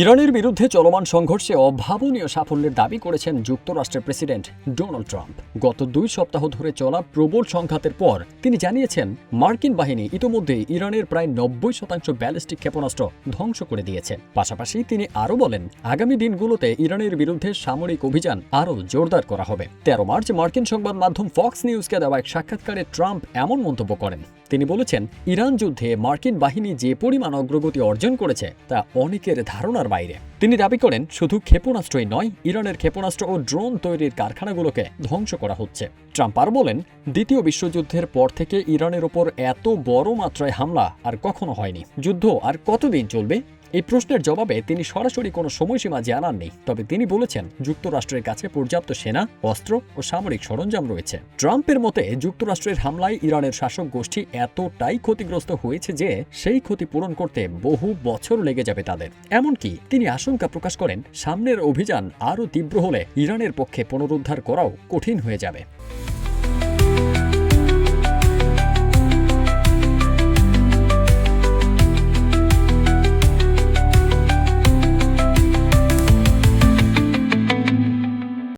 ইরানের বিরুদ্ধে চলমান সংঘর্ষে অভাবনীয় সাফল্যের দাবি করেছেন যুক্তরাষ্ট্রের প্রেসিডেন্ট ডোনাল্ড ট্রাম্প। গত 2 সপ্তাহ ধরে চলা প্রবল সংঘাতের পর তিনি জানিয়েছেন মার্কিন বাহিনী ইতোমধ্যে ইরানের প্রায় 90% ব্যালিস্টিক ক্ষেপণাস্ত্র ধ্বংস করে দিয়েছে। পাশাপাশি তিনি আরও বলেন, আগামী দিনগুলোতে ইরানের বিরুদ্ধে সামরিক অভিযান আরও জোরদার করা হবে। 13 মার্চ মার্কিন সংবাদ মাধ্যম ফক্স নিউজকে দেওয়া এক সাক্ষাৎকারে ট্রাম্প এমন মন্তব্য করেন। তিনি বলেছেন, ইরান যুদ্ধে মার্কিন বাহিনী যে পরিমাণ অগ্রগতি অর্জন করেছে তা অনেকের ধারণার বাইরে। তিনি দাবি করেন, শুধু ক্ষেপণাস্ত্রই নয়, ইরানের ক্ষেপণাস্ত্র ও ড্রোন তৈরির কারখানাগুলোকে ধ্বংস করা হচ্ছে। ট্রাম্প আর বলেন, দ্বিতীয় বিশ্বযুদ্ধের পর থেকে ইরানের ওপর এত বড় মাত্রায় হামলা আর কখনো হয়নি। যুদ্ধ আর কতদিন চলবে? এই প্রশ্নের জবাবে তিনি সরাসরি কোনো সময়সীমা জানাননি। তবে তিনি বলেছেন, যুক্তরাষ্ট্রের কাছে পর্যাপ্ত সেনা, অস্ত্র ও সামরিক সরঞ্জাম রয়েছে। ট্রাম্পের মতে, যুক্তরাষ্ট্রের হামলায় ইরানের শাসক গোষ্ঠী এতটাই ক্ষতিগ্রস্ত হয়েছে যে সেই ক্ষতি পূরণ করতে বহু বছর লেগে যাবে তাদের। এমনকি তিনি আশঙ্কা প্রকাশ করেন, সামনের অভিযান আরও তীব্র হলে ইরানের পক্ষে পুনরুদ্ধার করাও কঠিন হয়ে যাবে।